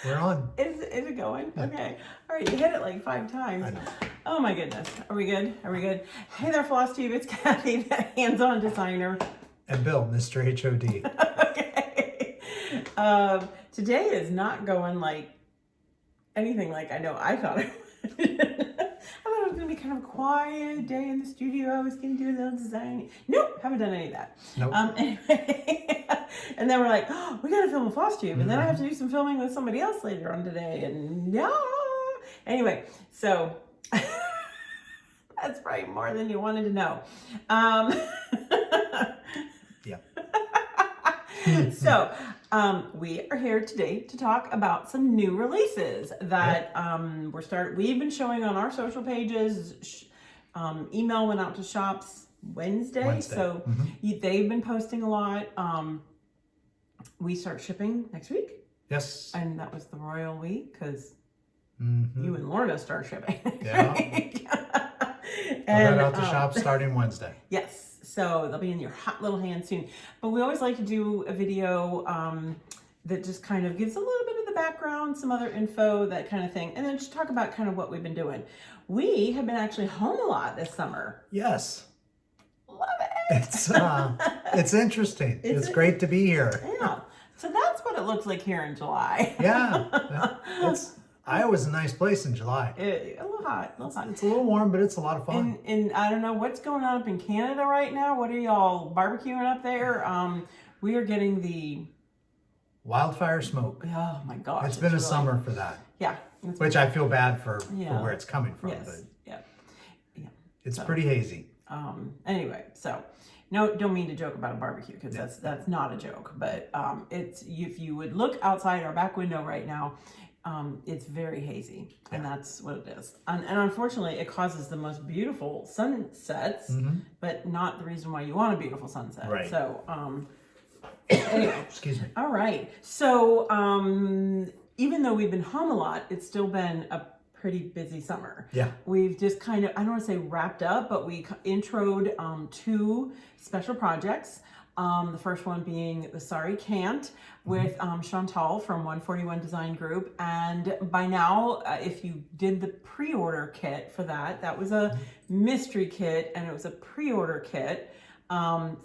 We're on. Is it going? Okay. All right, you hit it like 5 times. I know. Oh my goodness. Are we good? Are we good? Hey there, FLOSSTUBE. It's Kathy, the hands-on designer. And Bill, Mr. HOD. Okay. Today is not going like anything like I know I thought it would. I thought it was going to be kind of a quiet day in the studio. I was going to do a little design. Nope, haven't done any of that. Nope. Anyway, and then we're like, oh, we got to film a FLOSSTUBE. And then I have to do some filming with somebody else later on today. And yeah. Anyway, so that's probably more than you wanted to know. Yeah. So we are here today to talk about some new releases that we've been showing on our social pages. Email went out to shops Wednesday. So they've been posting a lot. We start shipping next week. Yes. And that was the royal week because Mm-hmm. you and Lorna start shipping. Yeah. And Right out the shop starting Wednesday. Yes. So they'll be in your hot little hands soon. But we always like to do a video that just kind of gives a little bit of the background, some other info, that kind of thing. And then just talk about kind of what we've been doing. We have been actually home a lot this summer. Yes. Love it. It's interesting. It's great to be here. Yeah. So that's what it looks like here in July. Yeah. Iowa's a nice place in July. A little hot. It's a little warm, but it's a lot of fun. And I don't know what's going on up in Canada right now. What are y'all barbecuing up there? We are getting the wildfire smoke. Oh my gosh. It's been a summer for that. Yeah. Which I feel bad for where it's coming from. Yes. But yeah. It's pretty hazy. Anyway, so no, don't mean to joke about a barbecue because that's not a joke. But it's if you would look outside our back window right now. It's very hazy, and that's what it is. And unfortunately, it causes the most beautiful sunsets, but not the reason why you want a beautiful sunset. Right. So, anyway. Excuse me. All right. So, even though we've been home a lot, it's still been a pretty busy summer. Yeah. We've just kind of, I don't want to say wrapped up, but we introed 2 special projects. The first one being the Sorry Can't with Chantelle from 141 Design Group. And by now, if you did the pre-order kit for that, that was a mystery kit and it was a pre-order kit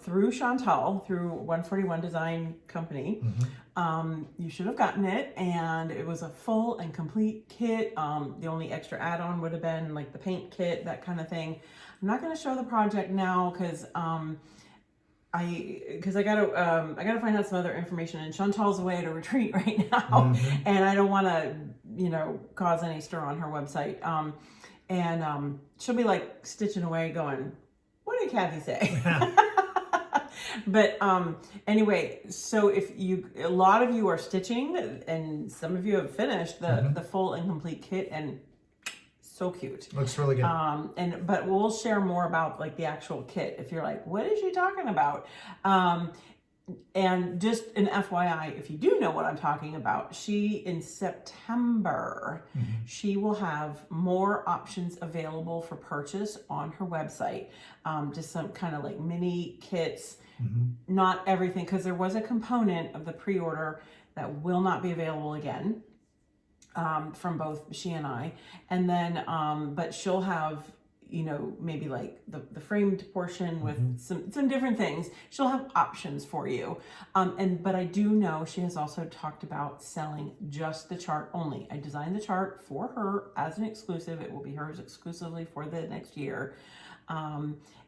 through Chantelle, through 141 Design Company. You should have gotten it, and it was a full and complete kit. The only extra add-on would have been like the paint kit, that kind of thing. I'm not going to show the project now because I gotta find out some other information, and Chantelle's away at a retreat right now, and I don't want to, cause any stir on her website. And she'll be like stitching away, going, "What did Kathy say?" But anyway, so a lot of you are stitching, and some of you have finished the full and complete kit, and so cute. Looks really good. But we'll share more about like the actual kit if you're like, what is she talking about? And just an FYI, if you do know what I'm talking about, in September, she will have more options available for purchase on her website. Just some kind of like mini kits, not everything, because there was a component of the pre-order that will not be available again. From both she and I, and then but she'll have maybe like the framed portion with some different things. She'll have options for you, but I do know she has also talked about selling just the chart only. I designed the chart for her as an exclusive. It will be hers exclusively for the next year.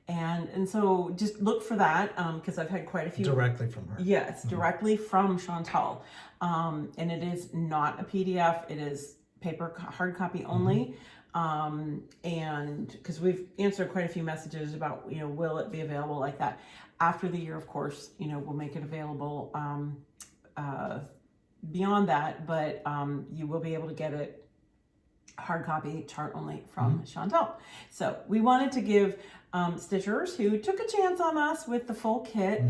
And so just look for that because I've had quite a few directly from her. Yes, directly from Chantelle. And it is not a PDF, it is paper hard copy only. And because we've answered quite a few messages about, will it be available like that after the year, of course, we'll make it available beyond that, but you will be able to get it hard copy, chart only from Chantelle. So we wanted to give stitchers who took a chance on us with the full kit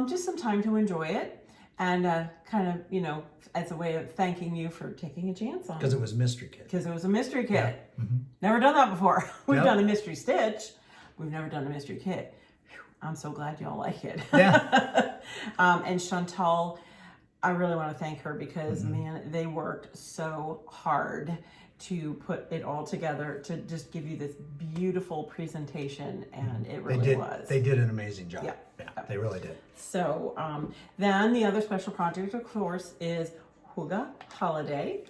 just some time to enjoy it, and kind of, as a way of thanking you for taking a chance on it. Because it was a mystery kit. Because it was a mystery kit. Yeah. Never done that before. We've done a mystery stitch. We've never done a mystery kit. Whew, I'm so glad y'all like it. Yeah. And Chantelle, I really want to thank her because man, they worked so hard to put it all together to just give you this beautiful presentation, and it really was. They did an amazing job. Yeah. They really did. So then the other special project, of course, is Hygge Holiday,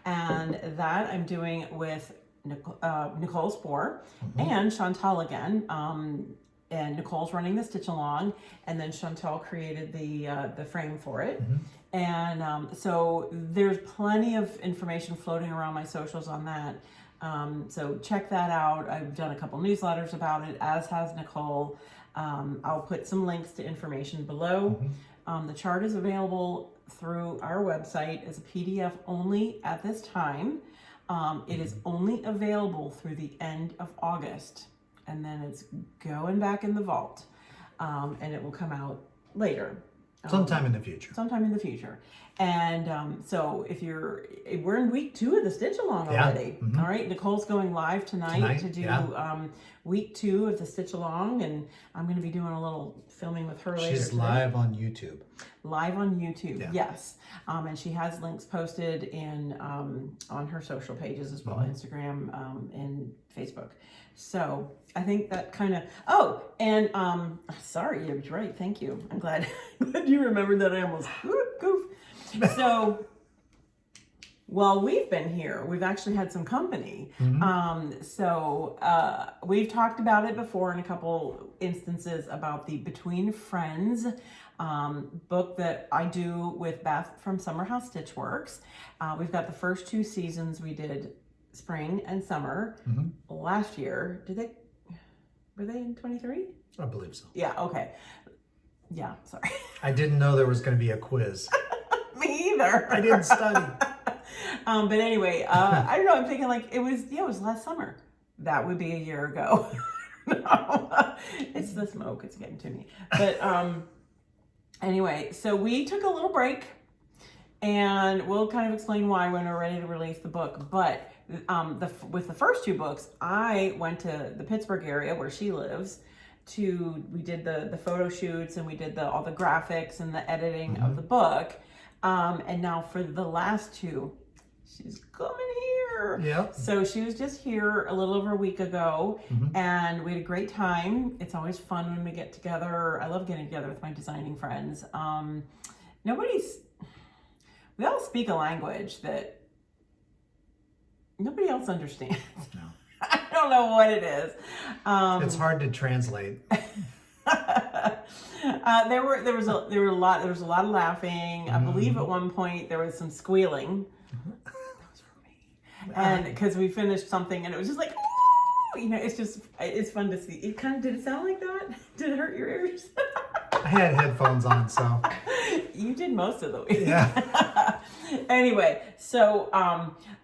and that I'm doing with Nicole Spohr and Chantelle again. And Nicole's running the stitch along, and then Chantelle created the frame for it. And so there's plenty of information floating around my socials on that. So check that out. I've done a couple newsletters about it, as has Nicole. I'll put some links to information below. The chart is available through our website as a PDF only at this time. It is only available through the end of August, and then it's going back in the vault, and it will come out later. Sometime in the future. Sometime in the future. And so we're in week 2 of the stitch along already. All right, Nicole's going live tonight to do week 2 of the stitch along, and I'm going to be doing a little filming with her later. She's live on YouTube. Live on YouTube, yes. And she has links posted in on her social pages as well, Instagram and Facebook. So I think that kind of, sorry, you're right, thank you. I'm glad you remembered that. I almost goof. So while we've been here, we've actually had some company. We've talked about it before in a couple instances about the Between Friends book that I do with Beth from Summer House Stitchworks. We've got the first 2 seasons. We did spring and summer last year. Were they in 23? I believe so. Yeah, okay. Yeah, sorry. I didn't know there was going to be a quiz. Me either. I didn't study. But anyway, I don't know, I'm thinking like it was last summer. That would be a year ago. No, it's the smoke, it's getting to me. But anyway, so we took a little break, and we'll kind of explain why when we're ready to release the book. But with the first 2 books, I went to the Pittsburgh area where she lives. We did the photo shoots, and we did all the graphics and the editing of the book. And now for the last 2, she's coming here. Yep. So she was just here a little over a week ago, and we had a great time. It's always fun when we get together. I love getting together with my designing friends. We all speak a language that nobody else understands. No. I don't know what it is. It's hard to translate. There was a lot of laughing. I believe at one point there was some squealing. That was for me. And because we finished something and it was just like, ooh, it's fun to see. Did it sound like that? Did it hurt your ears? I had headphones on, so. You did most of the week. Yeah. Anyway, so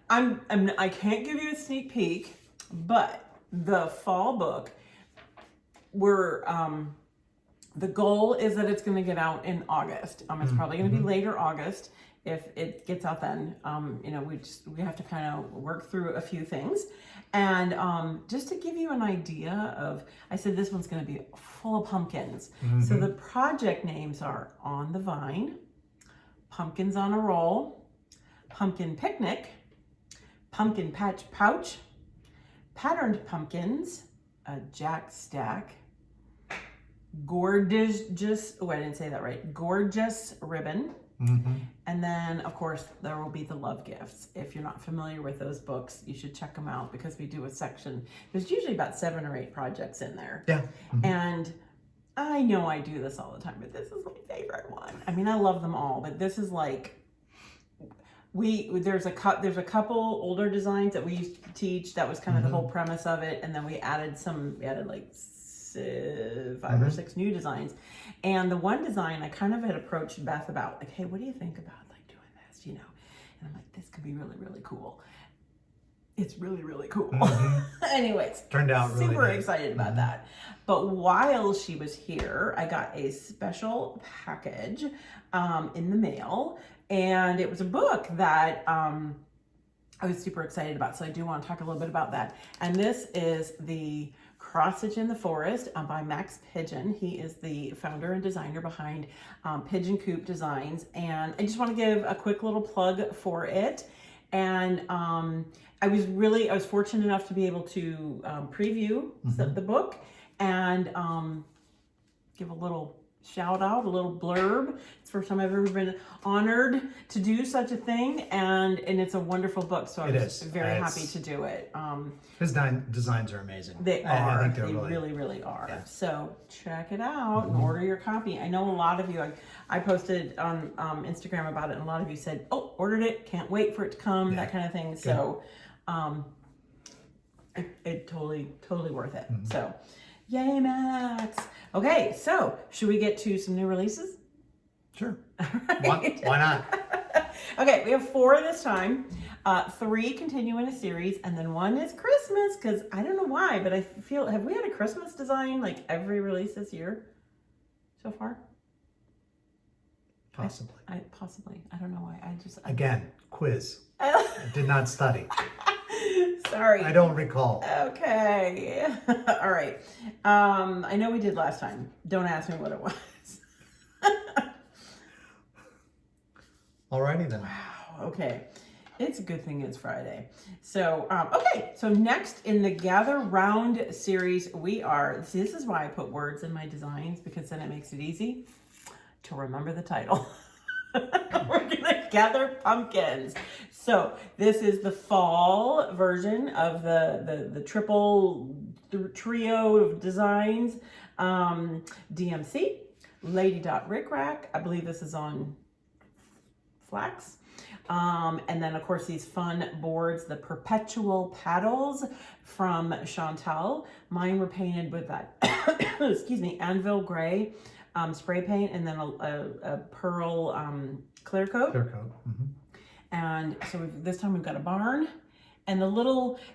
I can't give you a sneak peek, but the fall book, the goal is that it's going to get out in August. It's probably going to be later August if it gets out then. We have to kind of work through a few things. And just to give you an idea of, I said this one's going to be full of pumpkins. So the project names are On the Vine, Pumpkins on a Roll, Pumpkin Picnic, Pumpkin Patch Pouch, Patterned Pumpkins, a Jack Stack, Gorgeous Ribbon. And then, of course, there will be the love gifts. If you're not familiar with those books, you should check them out because we do a section. There's usually about 7 or 8 projects in there. Yeah. And I know I do this all the time, but this is my favorite one. I mean, I love them all, but this is like, there's a couple older designs that we used to teach. That was kind of the whole premise of it. And then we added like 5 or 6 new designs. And the one design I kind of had approached Beth about, like, hey, what do you think about like doing this, And I'm like, this could be really, really cool. It's really, really cool. Anyways, turned out really super nice. Excited about that. But while she was here, I got a special package in the mail, and it was a book that I was super excited about. So I do want to talk a little bit about that. And this is the Cross Stitch in the Forest by Max Pigeon. He is the founder and designer behind Pigeon Coop Designs. And I just want to give a quick little plug for it. And I was fortunate enough to be able to preview the book and give a little shout out, a little blurb. It's the first time I've ever been honored to do such a thing, and it's a wonderful book. So I'm very happy to do it. His designs are amazing. They are. I think they really are. Yeah. So check it out and order your copy. I know a lot of you. I posted on Instagram about it, and a lot of you said, "Oh, ordered it. Can't wait for it to come." That kind of thing. Good. So, it totly worth it. So. Yay, Max. Okay, so should we get to some new releases? Sure. Right. Why not? Okay, we have 4 this time. 3 continue in a series, and then 1 is Christmas, because I don't know why, but I feel, have we had a Christmas design like every release this year so far? Possibly. Possibly. I don't know why. Again, quiz. I did not study. Sorry. I don't recall. Okay. All right. I know we did last time. Don't ask me what it was. Alrighty then. Wow. Okay. It's a good thing it's Friday. So, okay. So next in the Gather Round series, this is why I put words in my designs, because then it makes it easy to remember the title. We're gonna gather pumpkins. So this is the fall version of the triple trio of designs. DMC, Lady Dot Rick Rack. I believe this is on flax. And then of course these fun boards, the Perpetual paddles from Chantelle. Mine were painted with that, excuse me, anvil gray spray paint, and then a pearl clear coat. And so this time we've got a barn and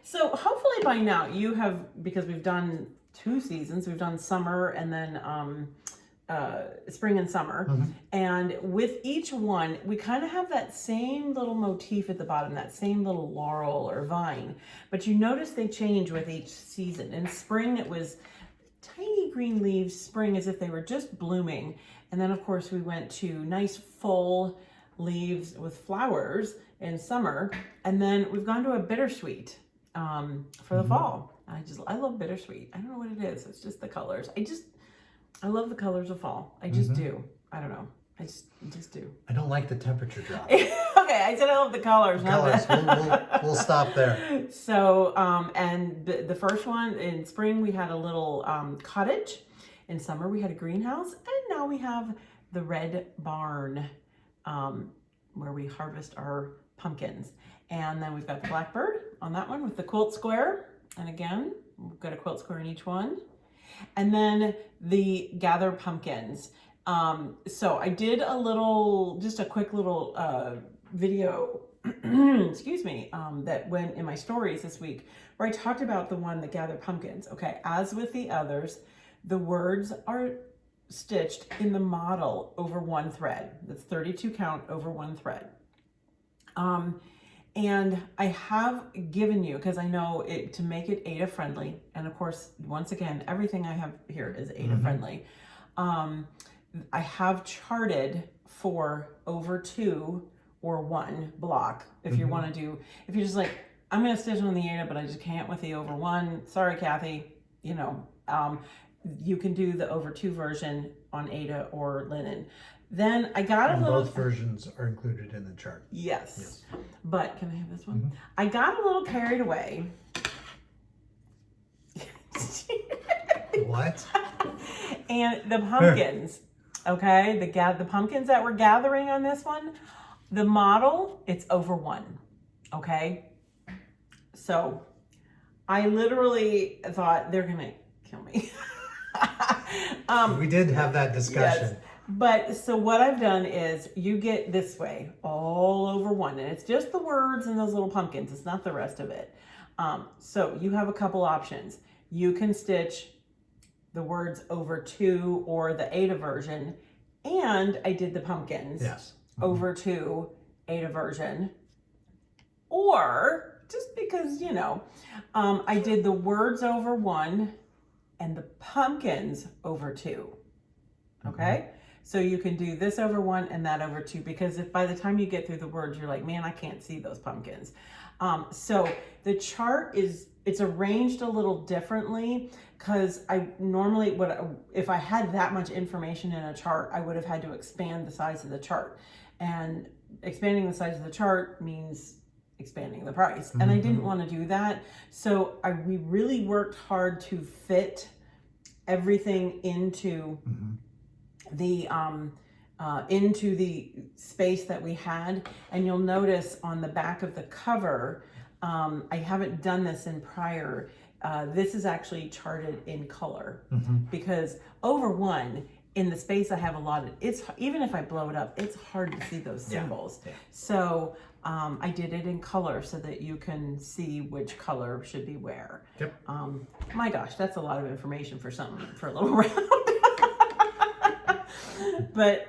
so hopefully by now you have, because we've done 2 seasons, we've done summer and then spring and summer. And with each one, we kind of have that same little motif at the bottom, that same little laurel or vine. But you notice they change with each season. In spring, it was tiny green leaves, spring as if they were just blooming. And then of course we went to nice full leaves with flowers in summer. And then we've gone to a bittersweet for the fall. I love bittersweet. I don't know what it is. It's just the colors. I love the colors of fall. I just do. I don't know. I just do. I don't like the temperature drop. Okay, I said I love the colors. We'll stop there. So, and the first one in spring we had a little cottage. In summer we had a greenhouse, and now we have the red barn where we harvest our pumpkins. And then we've got the blackbird on that one with the quilt square. And again, we've got a quilt square in each one. And then the Gather Pumpkins. So I did just a quick little video, excuse me, that went in my stories this week, where I talked about the one that Gather Pumpkins. Okay, as with the others, the words are stitched in the model over 1 thread. That's 32 count over 1 thread. And I have given you, because I know it, to make it Ada friendly, and of course, once again, everything I have here is Ada friendly. I have charted for over 2 or 1 block. If you want to do, if you're just like, I'm going to stitch on the Ada, but I just can't with the over 1. Sorry, Kathy. You know, you can do the over 2 version on Ada or linen. Then I got a little. Both versions are included in the chart. Yes. But can I have this one? I got a little carried away. What? And the pumpkins, okay? The pumpkins that we're gathering on this one, the model, it's over 1, okay? So I literally thought they're gonna kill me. We did have that discussion. Yes. But so what I've done is you get this way all over 1, and it's just the words and those little pumpkins. It's not the rest of it. So you have a couple options. You can stitch the words over 2 or the Ada version, and I did the pumpkins over 2 Ada version, or just because, you know, I did the words over 1 and the pumpkins over 2. Okay? So you can do this over 1 and that over 2, because if by the time you get through the words, you're like, man, I can't see those pumpkins. So the chart it's arranged a little differently, because I normally would, if I had that much information in a chart, I would have had to expand the size of the chart. And expanding the size of the chart means expanding the price. And I didn't want to do that. So we really worked hard to fit everything into into the space that we had. And you'll notice on the back of the cover, I haven't done this in prior. This is actually charted in color, because over 1 in the space I have allotted, it's, even if I blow it up, it's hard to see those symbols. So I did it in color so that you can see which color should be where. My gosh, that's a lot of information for something, for a little round. But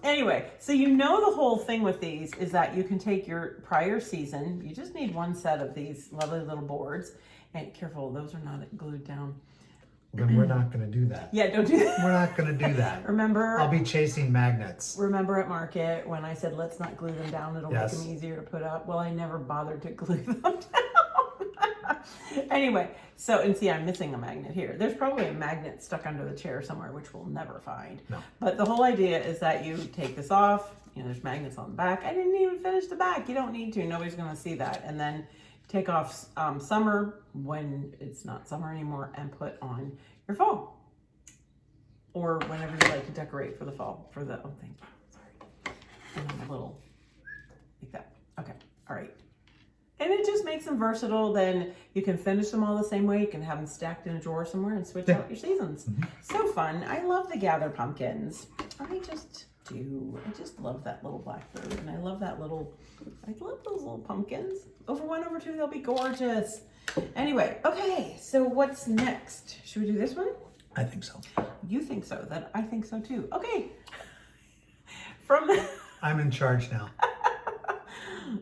anyway, so you know the whole thing with these is that you can take your prior season, you just need 1 set of these lovely little boards, and careful, those are not glued down. Then we're not going to do that. Yeah, don't do that. We're not going to do that. Remember? I'll be chasing magnets. Remember at market when I said, let's not glue them down, it'll make them easier to put up? Well, I never bothered to glue them down. Anyway, so, and see, I'm missing a magnet here. There's probably a magnet stuck under the chair somewhere, which we'll never find. No. But the whole idea is that you take this off, you know, there's magnets on the back. I didn't even finish the back. You don't need to. Nobody's going to see that. And then take off summer when it's not summer anymore, and put on your fall. Or whenever you like to decorate for the fall. For the, oh, thank you. Sorry. And then a little, like that. Okay. All right. And it just makes them versatile. Then you can finish them all the same way. You can have them stacked in a drawer somewhere and switch out your seasons. So fun. I love the Gather pumpkins. I just do. I just love that little blackbird. And I love that little, I love those little pumpkins. Over 1, over 2, they'll be gorgeous. Anyway, okay. So what's next? Should we do this one? I think so. You think so. Then I think so too. Okay. From the... I'm in charge now.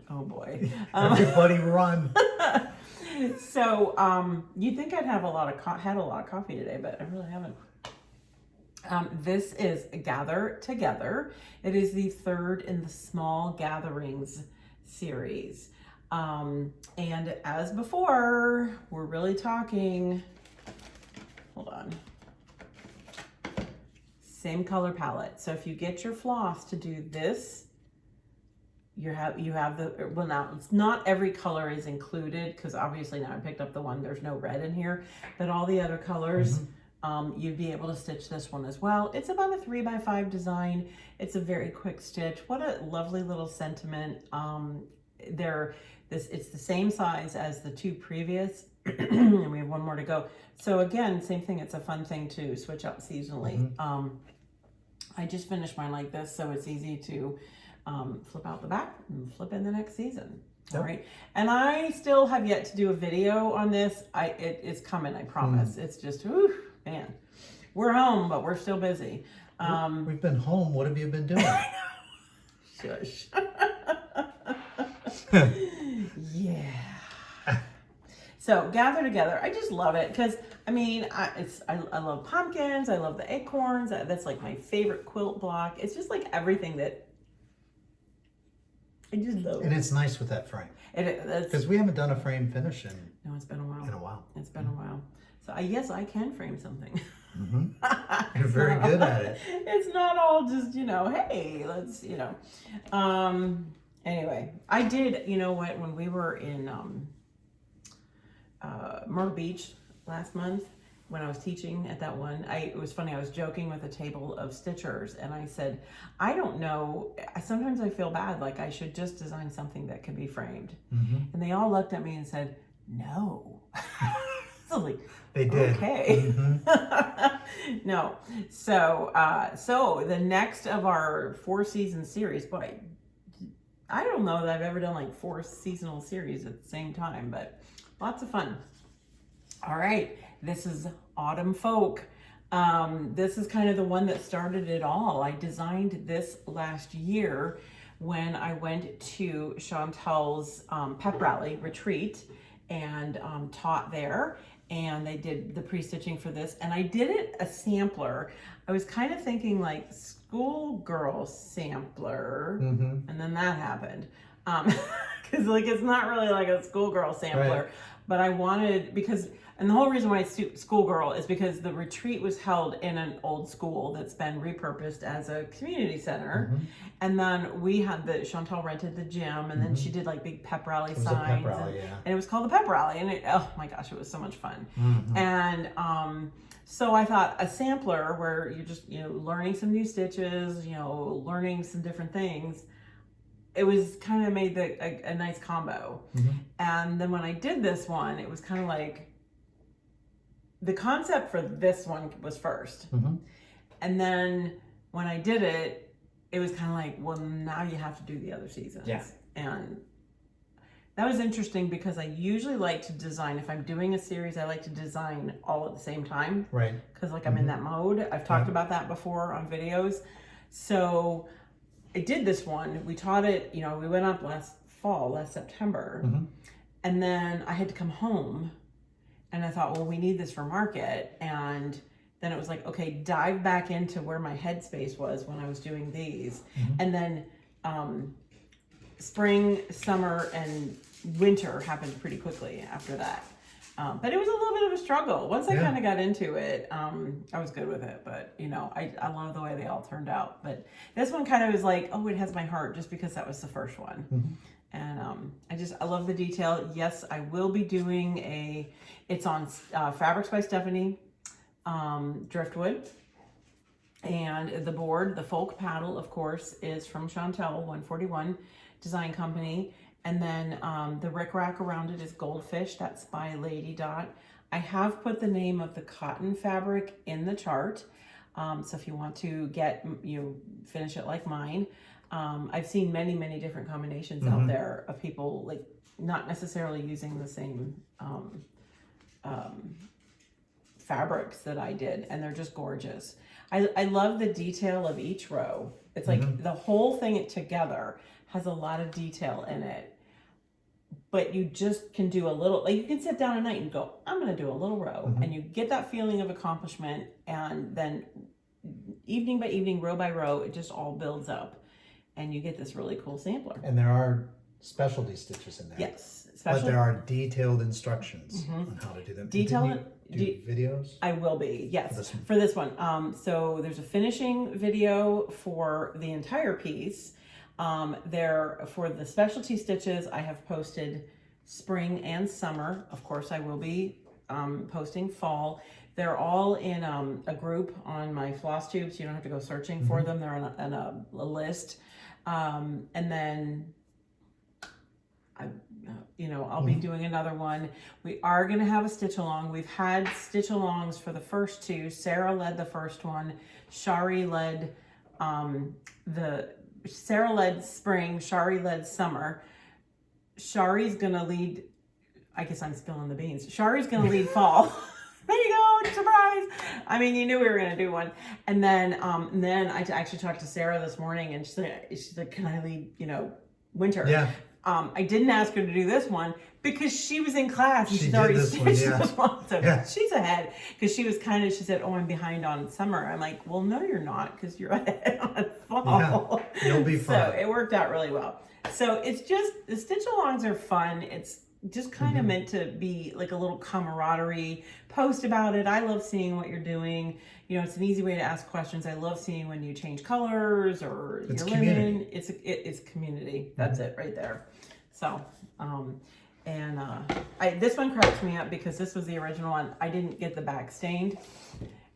Oh boy. Everybody run. So you'd think I'd have a lot of coffee today, but I really haven't. This is Gather Together. It is the 3rd in the Small Gatherings series. And as before, we're really talking, hold on, same color palette. So if you get your floss to do this, you have the, well, now it's not every color is included, because obviously now I picked up the one, there's no red in here, but all the other colors, you'd be able to stitch this one as well. It's about a 3x5 design. It's a very quick stitch. What a lovely little sentiment. It's the same size as the 2 previous, and we have 1 more to go. So again, same thing. It's a fun thing to switch out seasonally. I just finished mine like this, so it's easy to flip out the back and flip in the next season. All right. And I still have yet to do a video on this. It is coming, I promise. It's just, whew, man, we're home, but we're still busy. We've been home. What have you been doing? Shush. Yeah. So Gather Together, I just love it, because I mean, I love pumpkins. I love the acorns. That's like my favorite quilt block. It's just like everything that I just love. And it's nice with that frame. Because we haven't done a frame finish in. No, it's been a while. In a while. It's been a while. So yes, I can frame something. You're very good at it. It's not all just, you know, hey, let's, you know. Anyway, I did, you know what, when we were in Myrtle Beach last month, when I was teaching at that one, it was funny, I was joking with a table of stitchers, and I said, I don't know, sometimes I feel bad, like I should just design something that can be framed. And they all looked at me and said, no. So like, they did. Okay. No. So the next of our 4-season series, boy, I don't know that I've ever done like 4 seasonal series at the same time, but lots of fun. All right, this is Autumn Folk. This is kind of the one that started it all. I designed this last year when I went to Chantelle's pep rally retreat and taught there. and they did the pre-stitching for this, and I did it a sampler. I was kind of thinking like schoolgirl sampler, and then that happened. Because like it's not really like a schoolgirl sampler, but I wanted, because, and the whole reason why it's schoolgirl is because the retreat was held in an old school that's been repurposed as a community center. And then we had Chantelle rented the gym, and then she did like big pep rally signs. And it was called the pep rally, and oh my gosh, it was so much fun. And so I thought a sampler where you're just, learning some new stitches, learning some different things. It was kind of made a nice combo. And then when I did this one, it was kind of like, the concept for this one was first. And then when I did it, it was kind of like, well, now you have to do the other seasons. And that was interesting because I usually like to design, if I'm doing a series, I like to design all at the same time. Because like I'm in that mode. I've talked about that before on videos. So I did this one. We taught it, we went up last September. And then I had to come home. And I thought, well, we need this for market. And then it was like, okay, dive back into where my headspace was when I was doing these. And then spring, summer, and winter happened pretty quickly after that. But it was a little bit of a struggle. Once I kind of got into it, I was good with it. But, I love the way they all turned out. But this one kind of was like, oh, it has my heart just because that was the first one. And I love the detail. Yes, I will be doing it's on Fabrics by Stephanie, Driftwood. And the board, the folk paddle, of course, is from Chantelle, 141 Design Company. And then the rickrack around it is Goldfish. That's by Lady Dot. I have put the name of the cotton fabric in the chart. So if you want to finish it like mine. I've seen many, many different combinations out there of people like not necessarily using the same fabrics that I did, and they're just gorgeous. I love the detail of each row. It's like the whole thing together has a lot of detail in it, but you just can do a little, like you can sit down at night and go, I'm going to do a little row, and you get that feeling of accomplishment, and then evening by evening, row by row, it just all builds up. And you get this really cool sampler. And there are specialty stitches in there. Yes. But there are detailed instructions on how to do them. Do videos? I will be, yes. For this one. So there's a finishing video for the entire piece. For the specialty stitches, I have posted spring and summer. Of course, I will be posting fall. They're all in a group on my FLOSSTUBE, so you don't have to go searching for them. They're in a list. And then I'll be doing another one. We are going to have a stitch along. We've had stitch alongs for the first two. Sarah led the first one. Shari led Sarah led spring. Shari led summer. Shari's going to lead, I guess I'm spilling the beans. Shari's going to lead fall. There you go, surprise. I mean, you knew we were going to do one. And then I actually talked to Sarah this morning, and she said, can I lead, winter? Yeah. I didn't ask her to do this one because she was in class and she's already stitched this one. So she's ahead because she said, oh, I'm behind on summer. I'm like, well, no, you're not, because you're ahead on fall. Yeah, you'll be fine. So it worked out really well. So it's just, the stitch alongs are fun. It's just kind of meant to be like a little camaraderie. Post about it. I love seeing what you're doing. It's an easy way to ask questions. I love seeing when you change colors or your linen. It's community. That's it right there. So, this one cracks me up because this was the original one. I didn't get the back stained.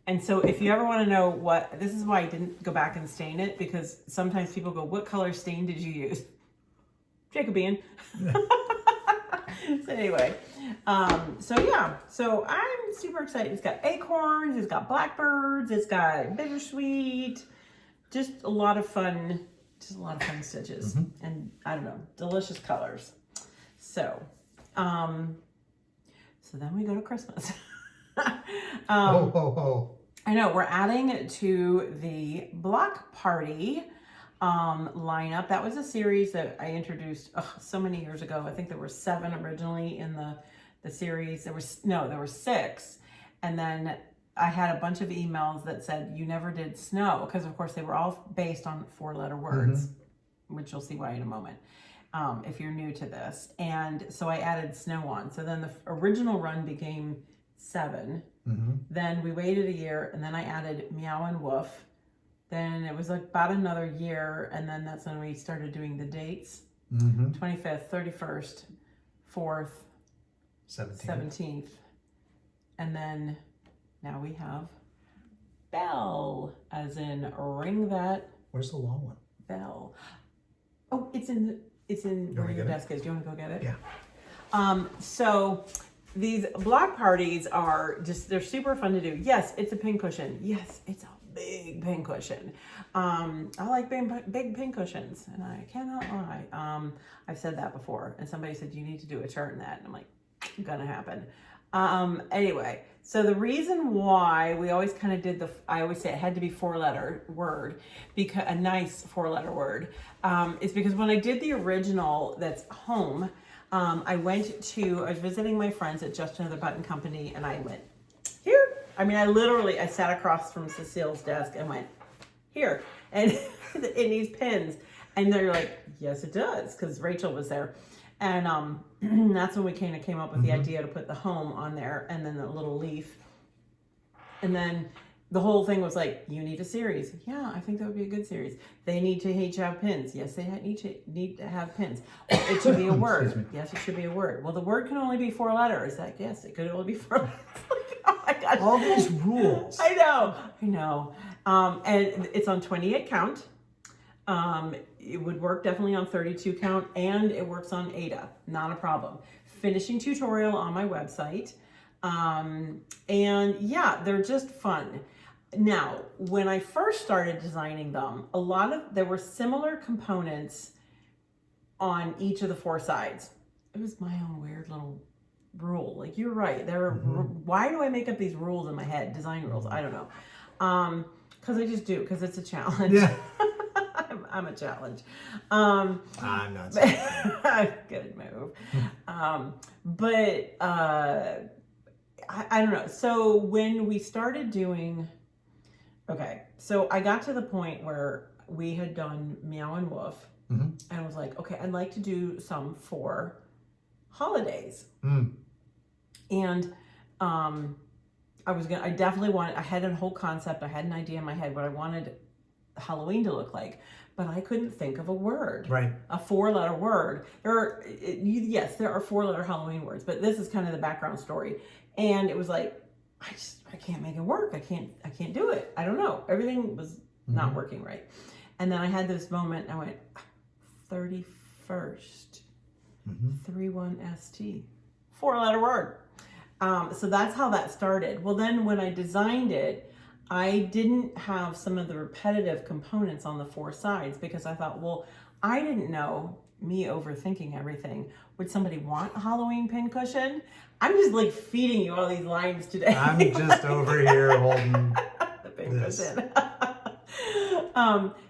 And so if you ever want to know this is why I didn't go back and stain it, because sometimes people go, what color stain did you use? Jacobean. So anyway, so I'm super excited. It's got acorns, it's got blackbirds, it's got bittersweet, just a lot of fun stitches, and I don't know, delicious colors. So, so then we go to Christmas. I know we're adding to the block party lineup. That was a series that I introduced so many years ago. I think there were 7 originally in the series. There were 6. And then I had a bunch of emails that said, you never did snow. Because, of course, they were all based on 4-letter words, which you'll see why in a moment, if you're new to this. And so I added snow on. So then the original run became 7. Then we waited a year, and then I added meow and woof. Then it was about another year, and then that's when we started doing the dates. 25th, 31st, 4th, 17th. And then now we have Belle, as in ring that. Where's the long one? Belle. Oh, it's in where your desk is. Do you want to go get it? Yeah. So these block parties are they're super fun to do. Yes, it's a pincushion. Yes, it's a big pincushion. I like big pincushions, and I cannot lie. I've said that before, and somebody said, you need to do a chart in that. And I'm like, gonna happen. Anyway, so the reason why we always kind of did I always say it had to be 4-letter word, because a nice 4-letter word, is because when I did the original that's home, I was visiting my friends at Just Another Button Company, and I went, here. I mean, I sat across from Cecile's desk and went, here, and it needs pins. And they're like, yes, it does, because Rachel was there. And that's when we kind of came up with the idea to put the home on there, and then the little leaf. And then the whole thing was like, you need a series. Yeah, I think that would be a good series. They need to each have pins. Yes, they need to have pins. It should be a word. Yes, it should be a word. Well, the word can only be 4 letters. Like, yes, it could only be 4 letters. Oh my gosh. All these rules. I know. And it's on 28 count. It would work definitely on 32 count, and it works on Ada. Not a problem. Finishing tutorial on my website. And yeah, they're just fun. Now, when I first started designing them, there were similar components on each of the 4 sides. It was my own weird little rule. Like, you're right. Why do I make up these rules in my head? Design rules. I don't know. Because I just do, because it's a challenge. Yeah. I'm a challenge. I'm not saying good move. I don't know. So when we started doing, so I got to the point where we had done meow and woof, and I was like, okay, I'd like to do some for holidays. And I had a whole concept. I had an idea in my head what I wanted Halloween to look like, but I couldn't think of a word. Right. A 4-letter word. There are 4-letter Halloween words, but this is kind of the background story. And it was like, I can't make it work. I can't do it. I don't know. Everything was not working right. And then I had this moment. I went, 31st, 31ST, 4-letter word. So that's how that started. Well, then when I designed it, I didn't have some of the repetitive components on the 4 sides, because I thought, well, I didn't know, me overthinking everything, would somebody want a Halloween pincushion? I'm just like feeding you all these lines today. I'm just over here holding the pincushion.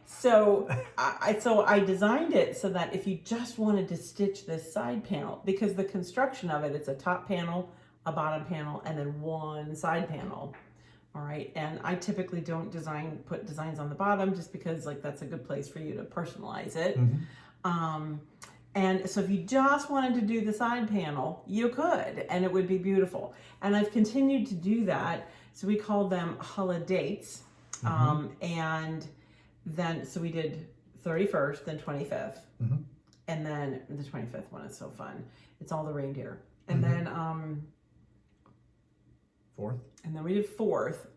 So I designed it so that if you just wanted to stitch this side panel, because the construction of it's a top panel, a bottom panel, and then one side panel. All right, and I typically don't put designs on the bottom, just because like that's a good place for you to personalize it. And so if you just wanted to do the side panel, you could, and it would be beautiful. And I've continued to do that. So we called them holidays. And then, so we did 31st, then 25th. And then the 25th one is so fun. It's all the reindeer. And then, 4th. And then we did 4th.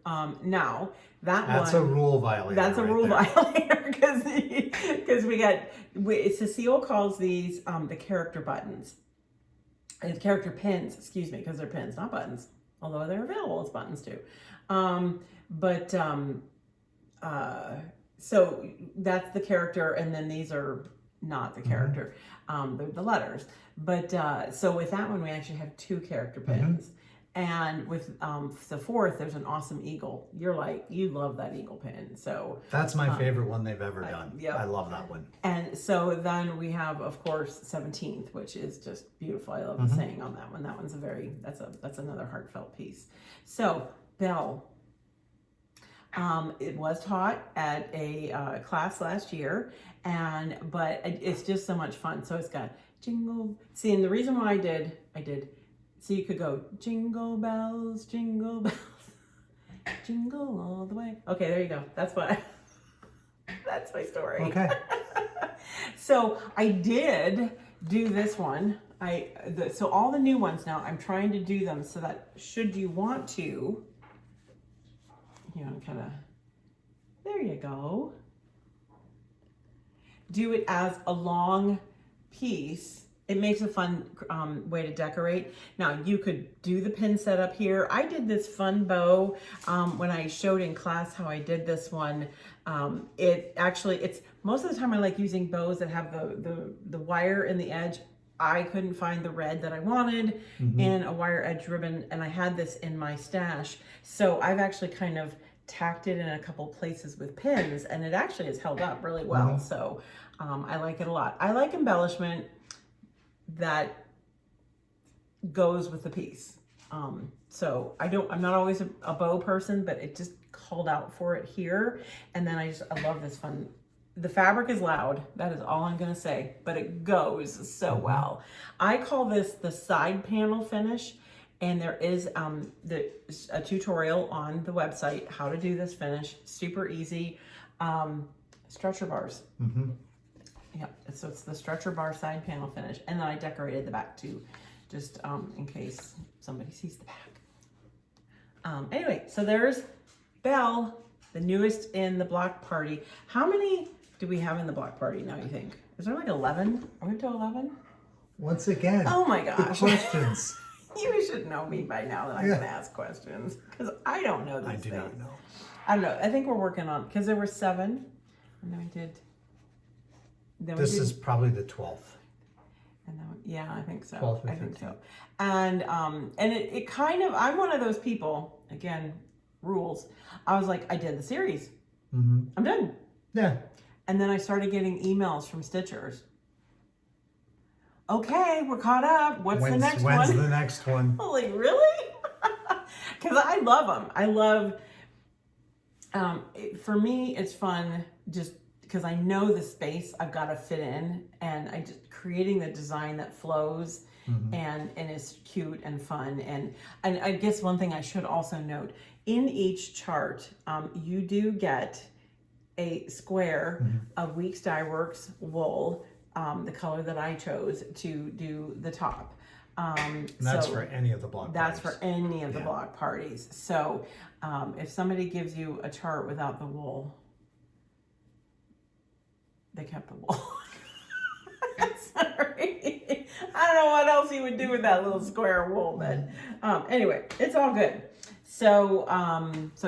Now that's a rule violator. That's a rule violator, because Cecile calls these the character buttons, and character pins. Excuse me, because they're pins, not buttons. Although they're available as buttons too. So that's the character, and then these are not the character. They're the letters. But so with that one, we actually have 2 character pins. And with the 4th, there's an awesome eagle. You love that eagle pin. So that's my favorite one they've ever done. Yep. I love that one. And so then we have, of course, 17th, which is just beautiful. I love the saying on that one. That one's that's another heartfelt piece. So Belle, it was taught at a class last year, but it's just so much fun. So it's got jingle. See, and the reason why I did. So you could go jingle bells, jingle all the way. Okay, there you go. That's my story. Okay. So I did do this one. So all the new ones now, I'm trying to do them so that should you want to, kind of, there you go. Do it as a long piece. It makes a fun way to decorate. Now you could do the pin set up here. I did this fun bow when I showed in class how I did this one. It's most of the time I like using bows that have the wire in the edge. I couldn't find the red that I wanted in a wire edge ribbon, and I had this in my stash. So I've actually kind of tacked it in a couple places with pins, and it actually has held up really well. So I like it a lot. I like embellishment that goes with the piece. So I'm not always a bow person, but it just called out for it here. And then I love this fun. The fabric is loud. That is all I'm going to say, but it goes so well. I call this the side panel finish. And there is a tutorial on the website how to do this finish. Super easy. Stretcher bars. Yeah, so it's the stretcher bar side panel finish. And then I decorated the back too, just in case somebody sees the back. Anyway, so there's Belle, the newest in the block party. How many do we have in the block party now, you think? Is there like 11? Are we up to 11? Once again. Oh my gosh. The questions. You should know me by now that I'm going to ask questions, because I don't know these things. I do not know. I don't know. I think we're working on, because there were 7, and then we did. This is probably the 12th. And then, yeah, I think so. 12th or I think 15th. so. And it kind of, I'm one of those people, again, rules. I was like, I did the series. I'm done. Yeah. And then I started getting emails from stitchers. Okay, we're caught up. When's the next one? When's the next one? I'm like, really? Because I love them. I love, for me, it's fun just because I know the space I've got to fit in, and I just creating the design that flows and is cute and fun. And I guess one thing I should also note, in each chart, you do get a square of Weeks Dye Works wool, the color that I chose to do the top. And that's for any of the block That's parties. for any of the block parties. So if somebody gives you a chart without the wool, they kept the wool. Sorry. I don't know what else you would do with that little square of wool, but anyway, it's all good. So,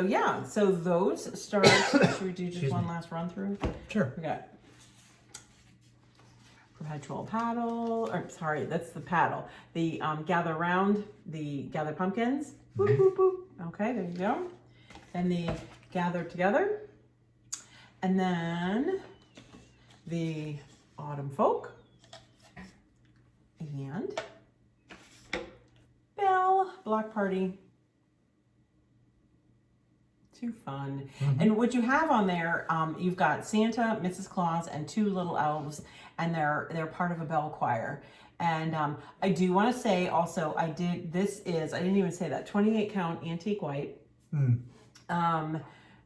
yeah, so those start, should we do just one last run through? Sure. We got Perpetual paddle, or sorry, that's the paddle. The gather round, the gather pumpkins. Boop, boop, boop. Okay, there you go. And the gather together. And then the autumn folk. And Belle, block party. Too fun. And what you have on there, you've got Santa, Mrs. Claus, and 2 little elves, and they're part of a bell choir. And I do want to say also, I didn't even say that, 28 count antique white,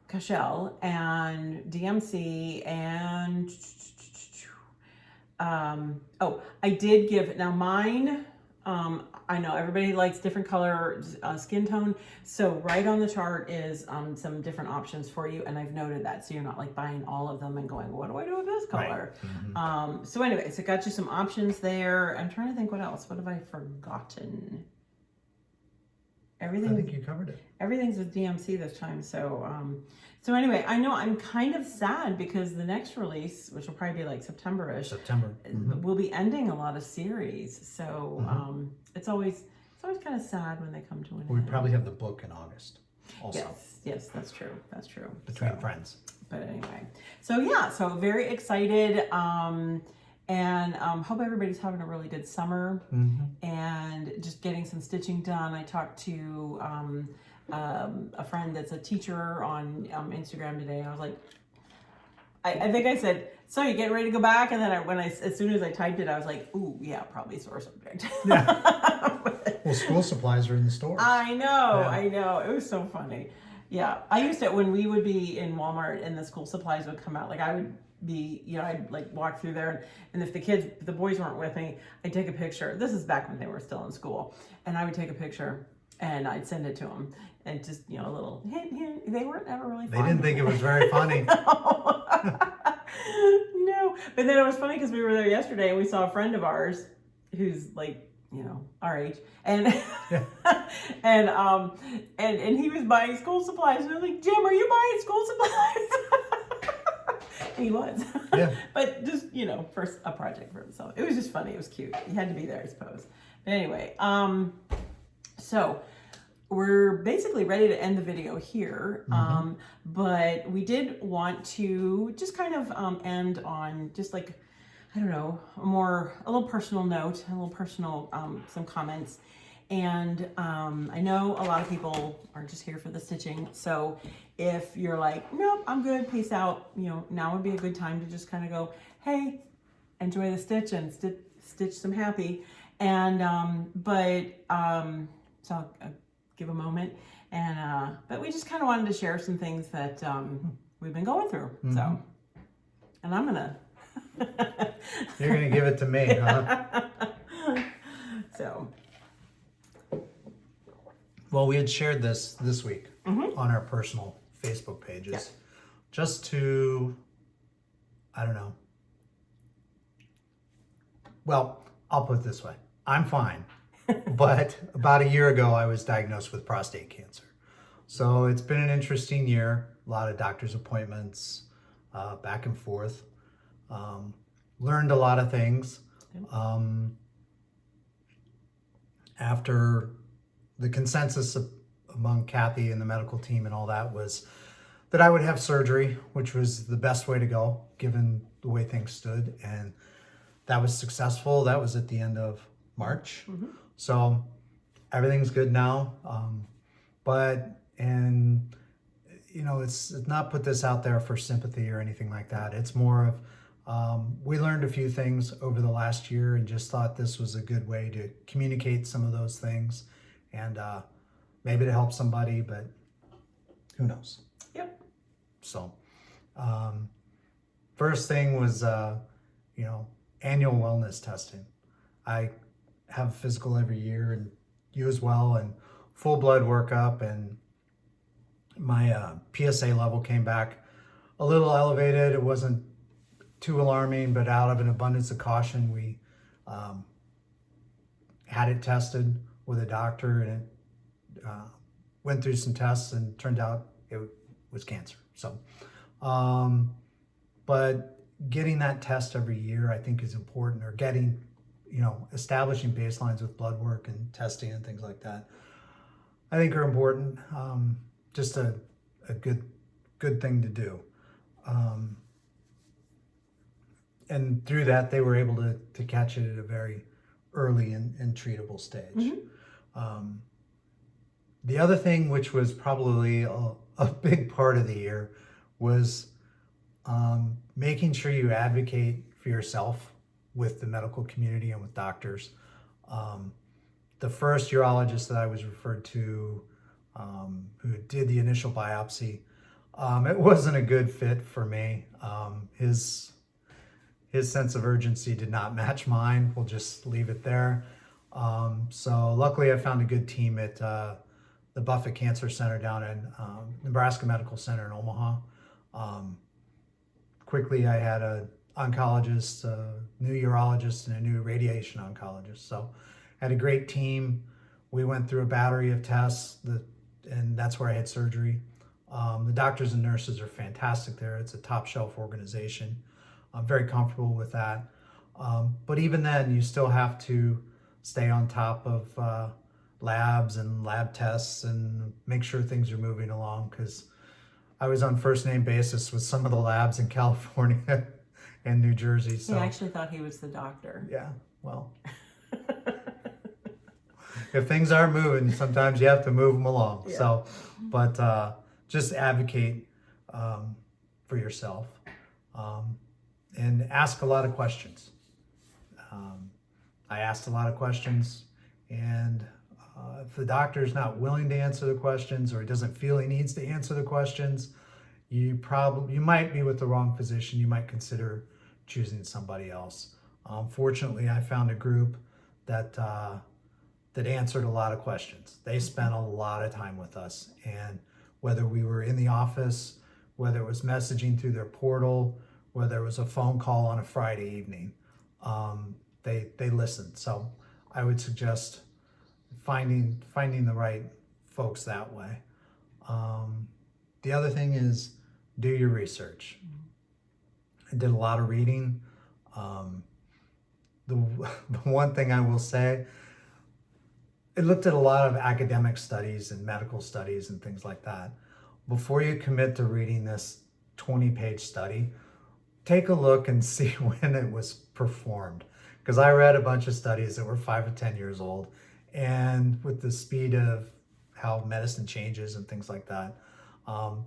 Cashel, and DMC, and I did give, now mine, I know everybody likes different color skin tone, so right on the chart is some different options for you, and I've noted that, so you're not like buying all of them and going, what do I do with this color? Right. So anyway, so got you some options there. I'm trying to think what else. What have I forgotten? Everything. I think you covered it. Everything's with DMC this time, so so anyway, I know I'm kind of sad because the next release, which will probably be like September-ish, September. we'll be ending a lot of series. So it's always always kind of sad when they come to an We end. probably have the book in August also. Yes, that's true. That's true. Between friends. But anyway, so yeah, so very excited. And hope everybody's having a really good summer and just getting some stitching done. I talked to a friend that's a teacher on Instagram today. I was like, I think I said, so you getting ready to go back? And then as soon as I typed it, I was like, ooh, yeah, probably sore subject. Yeah. Well, school supplies are in the stores. I know. It was so funny. Yeah. I used to, when we would be in Walmart and the school supplies would come out, like I would be, I'd like walk through there and if the boys weren't with me, I'd take a picture. This is back when they were still in school. And I would take a picture and I'd send it to them and just, a little hint. They weren't ever really They didn't think it was very funny. No. But then it was funny because we were there yesterday and we saw a friend of ours who's like, our age, and and he was buying school supplies. And I was like, Jim, are you buying school supplies? And he was. Yeah. But just for a project for himself. It was just funny. It was cute. He had to be there, I suppose. But anyway, so we're basically ready to end the video here. But we did want to just kind of end on just like, I don't know, a little personal note, some comments. And I know a lot of people are just here for the stitching. So if you're like, nope, I'm good, peace out, now would be a good time to just kind of go, hey, enjoy the stitch and stitch some happy. And, so I'll give a moment. And, but we just kind of wanted to share some things that we've been going through. So, and I'm going to. You're going to give it to me, huh? So. Well, we had shared this week on our personal Facebook pages, just to, I don't know. Well, I'll put it this way. I'm fine. But about a year ago, I was diagnosed with prostate cancer. So it's been an interesting year. A lot of doctor's appointments, back and forth. Learned a lot of things. After the consensus among Kathy and the medical team and all that was that I would have surgery, which was the best way to go, given the way things stood. And that was successful. That was at the end of March. So everything's good now. It's not put this out there for sympathy or anything like that. It's more of, we learned a few things over the last year and just thought this was a good way to communicate some of those things and maybe to help somebody, but who knows? Yep. So, first thing was, annual wellness testing. I have a physical every year and you as well, and full blood workup, and my PSA level came back a little elevated. It wasn't too alarming, but out of an abundance of caution, we had it tested with a doctor, and it went through some tests and turned out it was cancer. So, but getting that test every year, I think, is important, or getting, establishing baselines with blood work and testing and things like that, I think are important. Just a good thing to do. And through that, they were able to catch it at a very early and treatable stage. The other thing, which was probably a big part of the year, was making sure you advocate for yourself with the medical community and with doctors. The first urologist that I was referred to, who did the initial biopsy, it wasn't a good fit for me. His sense of urgency did not match mine. We'll just leave it there. So luckily I found a good team at the Buffett Cancer Center down in Nebraska Medical Center in Omaha. Quickly I had an oncologist, a new urologist, and a new radiation oncologist. So I had a great team. We went through a battery of tests, and that's where I had surgery. The doctors and nurses are fantastic there. It's a top shelf organization. I'm very comfortable with that. But even then, you still have to stay on top of labs and lab tests and make sure things are moving along, because I was on first name basis with some of the labs in California and New Jersey. So He actually thought he was the doctor. yeah, well, if things aren't moving, sometimes you have to move them along. Yeah. So, but just advocate for yourself and ask a lot of questions. I asked a lot of questions, and if the doctor's not willing to answer the questions, or he doesn't feel he needs to answer the questions, you might be with the wrong physician. You might consider choosing somebody else. Fortunately, I found a group that answered a lot of questions. They spent a lot of time with us, and whether we were in the office, whether it was messaging through their portal, whether it was a phone call on a Friday evening, they listened. So I would suggest finding the right folks that way. The other thing is, do your research. I did a lot of reading. The one thing I will say, I looked at a lot of academic studies and medical studies and things like that. Before you commit to reading this 20-page study, take a look and see when it was performed. Because I read a bunch of studies that were 5 to 10 years old, and with the speed of how medicine changes and things like that,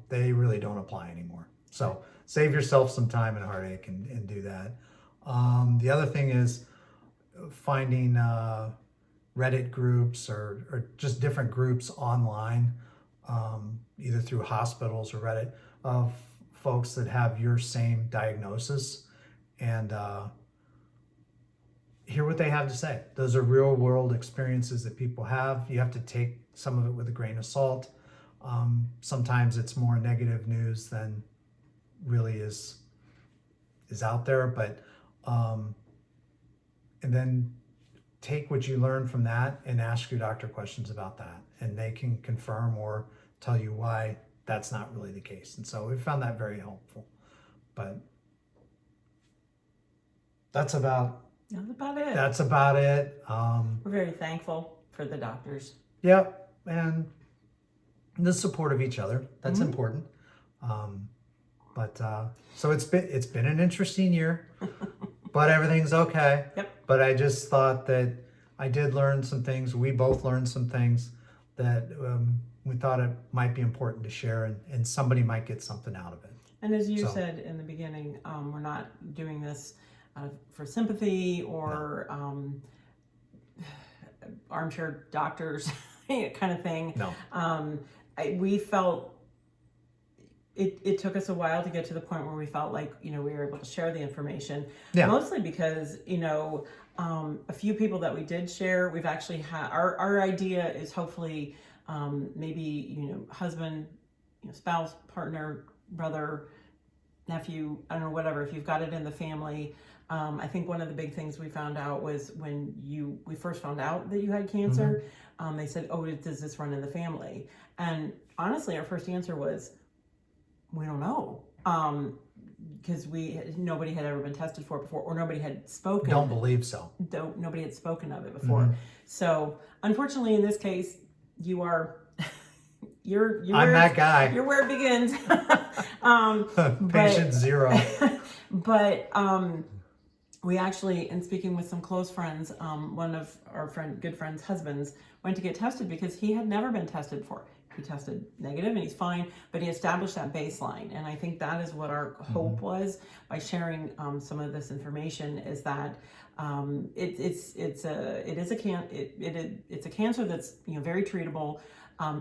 they really don't apply anymore. So save yourself some time and heartache and do that. The other thing is finding Reddit groups or just different groups online, either through hospitals or Reddit, of folks that have your same diagnosis, and hear what they have to say. Those are real world experiences that people have. You have to take some of it with a grain of salt. Sometimes it's more negative news than really is out there, but and then take what you learn from that and ask your doctor questions about that, and they can confirm or tell you why that's not really the case. And so we found that very helpful. But that's about it. That's about it. We're very thankful for the doctors. Yep, and the support of each other. That's important. So it's been an interesting year, but everything's okay. Yep. But I just thought that I did learn some things. We both learned some things that we thought it might be important to share, and somebody might get something out of it. And as you said in the beginning, we're not doing this for sympathy or armchair doctors kind of thing. No. We felt it took us a while to get to the point where we felt like, we were able to share the information. Yeah. Mostly because, a few people that we did share, we've actually had, our idea is hopefully maybe, husband, spouse, partner, brother, nephew, I don't know, whatever, if you've got it in the family. I think one of the big things we found out was when we first found out that you had cancer, they said, oh, does this run in the family? And honestly, our first answer was, we don't know. Because nobody had ever been tested for it before, or nobody had spoken. Don't believe so. Nobody had spoken of it before. So unfortunately, in this case, you are, you're I'm that guy. You're where it begins. Patient zero. But we actually, in speaking with some close friends, one of our good friend's husbands went to get tested because he had never been tested before. He tested negative and he's fine, but he established that baseline. And I think that is what our hope was by sharing some of this information, is that it's a cancer that's very treatable.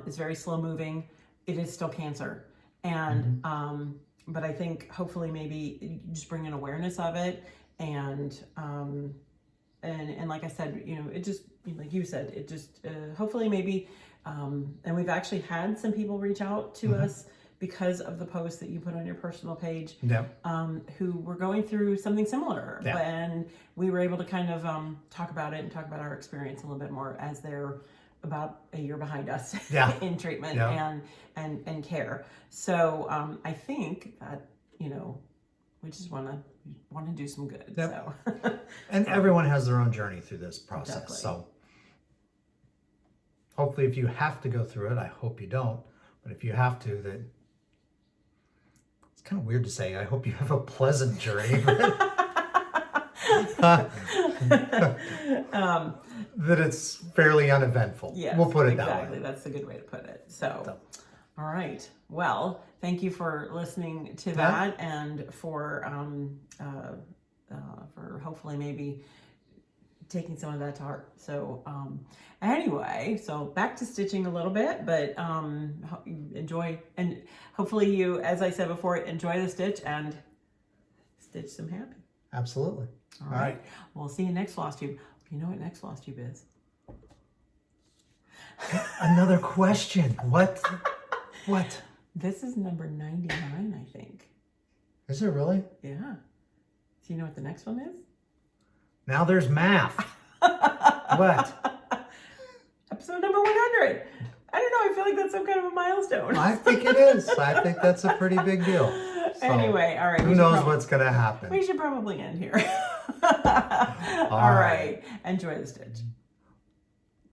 It's very slow moving. It is still cancer, and but I think hopefully maybe just bring an awareness of it, and like I said, it just, like you said, it just hopefully maybe. And we've actually had some people reach out to us because of the post that you put on your personal page, who were going through something similar. Yeah. And we were able to kind of talk about it and talk about our experience a little bit more, as they're about a year behind us in treatment and care. So I think that, we just want to do some good. Yep. So And everyone has their own journey through this process. Exactly. So hopefully if you have to go through it, I hope you don't, but if you have to, that it's kind of weird to say, I hope you have a pleasant journey, but that it's fairly uneventful. Yes, we'll put it exactly. that way. That's a good way to put it. So, all right. Well, thank you for listening to that, and for hopefully maybe taking some of that to heart. So anyway, so back to stitching a little bit, but enjoy, and hopefully you, as I said before, enjoy the stitch and stitch some happy. Absolutely. All right. We'll see you next floss tube. You know what next floss tube is? Another question. What? This is number 99, I think. Is it really? Yeah. Do you know what the next one is? Now there's math. What? Episode number 100. I don't know. I feel like that's some kind of a milestone. I think it is. I think that's a pretty big deal. So, anyway, all right. Who knows what's going to happen? We should probably end here. All All right. Enjoy the stitch.